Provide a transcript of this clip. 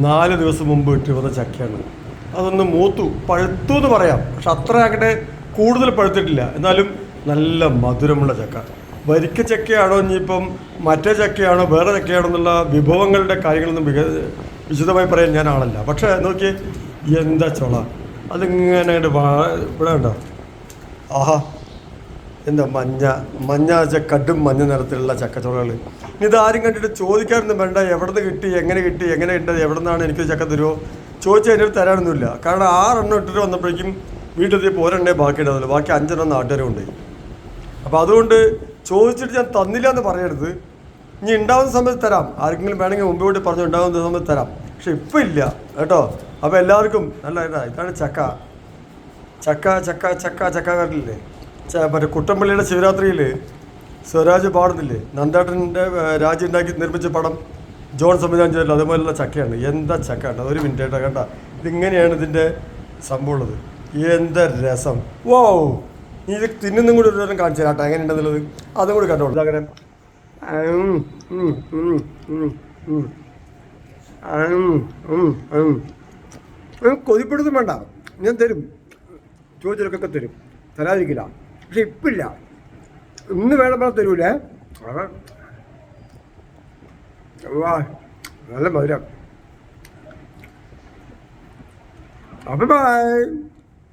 4 ദിവസം മുമ്പ് ഇട്ട് വന്ന ചക്കയാണ്. അതൊന്ന് മൂത്തു പഴുത്തു എന്ന് പറയാം, പക്ഷെ അത്ര അങ്ങനെ കൂടുതൽ പഴുത്തിട്ടില്ല. എന്നാലും നല്ല മധുരമുള്ള ചക്ക. വരിക്ക ചക്കയാണോ ഇനിയിപ്പം മറ്റേ ചക്കയാണോ വേറെ ചക്കയാണോ എന്നുള്ള വിഭവങ്ങളുടെ കാര്യങ്ങളൊന്നും വിശദമായി പറയാൻ ഞാനാണല്ല. പക്ഷേ നോക്കിയേ എന്താ ചുള, അതിങ്ങനെ ഇവിടെ ഉണ്ടോ, ആഹാ എന്താ മഞ്ഞ കടും മഞ്ഞ നിറത്തിലുള്ള ചക്കച്ചുളകൾ. ഇതാരും കണ്ടിട്ട് ചോദിക്കാനൊന്നും വേണ്ട, എവിടെ നിന്ന് കിട്ടി, എങ്ങനെ ഉണ്ടത്, എവിടെ നിന്നാണ് എനിക്ക് ചക്ക തരുമോ ചോദിച്ചാൽ അതിൻ്റെ തരാനൊന്നുമില്ല. കാരണം 6 ഇട്ടിട്ട് വന്നപ്പോഴേക്കും വീട്ടിലെത്തിയപ്പോൾ ഒരെണ്ണേ ബാക്കി ഉണ്ടാവില്ല, ബാക്കി 5 നാട്ടുകാരും ഉണ്ട്. അപ്പോൾ അതുകൊണ്ട് ചോദിച്ചിട്ട് ഞാൻ തന്നില്ല എന്ന് പറയരുത്. ഇനി ഉണ്ടാകുന്ന സമയത്ത് തരാം, ആർക്കെങ്കിലും വേണമെങ്കിൽ മുമ്പ് കൂടി പറഞ്ഞു ഉണ്ടാകുന്ന സമയത്ത് തരാം, പക്ഷെ ഇപ്പം ഇല്ല കേട്ടോ. അപ്പോൾ എല്ലാവർക്കും നല്ല ഇതാണ് ചക്ക ചക്ക ചക്ക ചക്ക ചക്കക്കാരില്ലേ, മറ്റേ കുട്ടമ്പള്ളിയുടെ ശിവരാത്രിയിൽ സ്വരാജ് പാടുന്നില്ലേ, നന്ദേട്ടൻ്റെ രാജി ഉണ്ടാക്കി നിർമ്മിച്ച പടം ജോൺ സംവിധാനം ചെയ്തല്ലോ, അതേപോലെയുള്ള ചക്കയാണ്. എന്താ ചക്ക കേട്ടോ, ഒരു മിനിറ്റ് കേട്ടോ, കേട്ടോ ഇതിങ്ങനെയാണ് ഇതിൻ്റെ സംഭവം ഉള്ളത്. എന്താ രസം, വോ. നീ ഇത് തിന്നുന്നും കൂടി ഒരു നേരം കാണിച്ചു തരാം കേട്ടോ, എങ്ങനെ ഉണ്ടെന്നുള്ളത് അതും കൂടി കണ്ടോളൂ. ഇതങ്ങനെ കൊതിപ്പെടുത്തും വേണ്ട, ഞാൻ തരും, ചോദിച്ചവർക്കൊക്കെ തരും, തരാതിരിക്കില്ല. പക്ഷെ ഇപ്പില്ല, ഇന്ന് വേണമെങ്കിൽ തരൂലേ. വാ നല്ല മധുരം. അപ്പം ബൈ.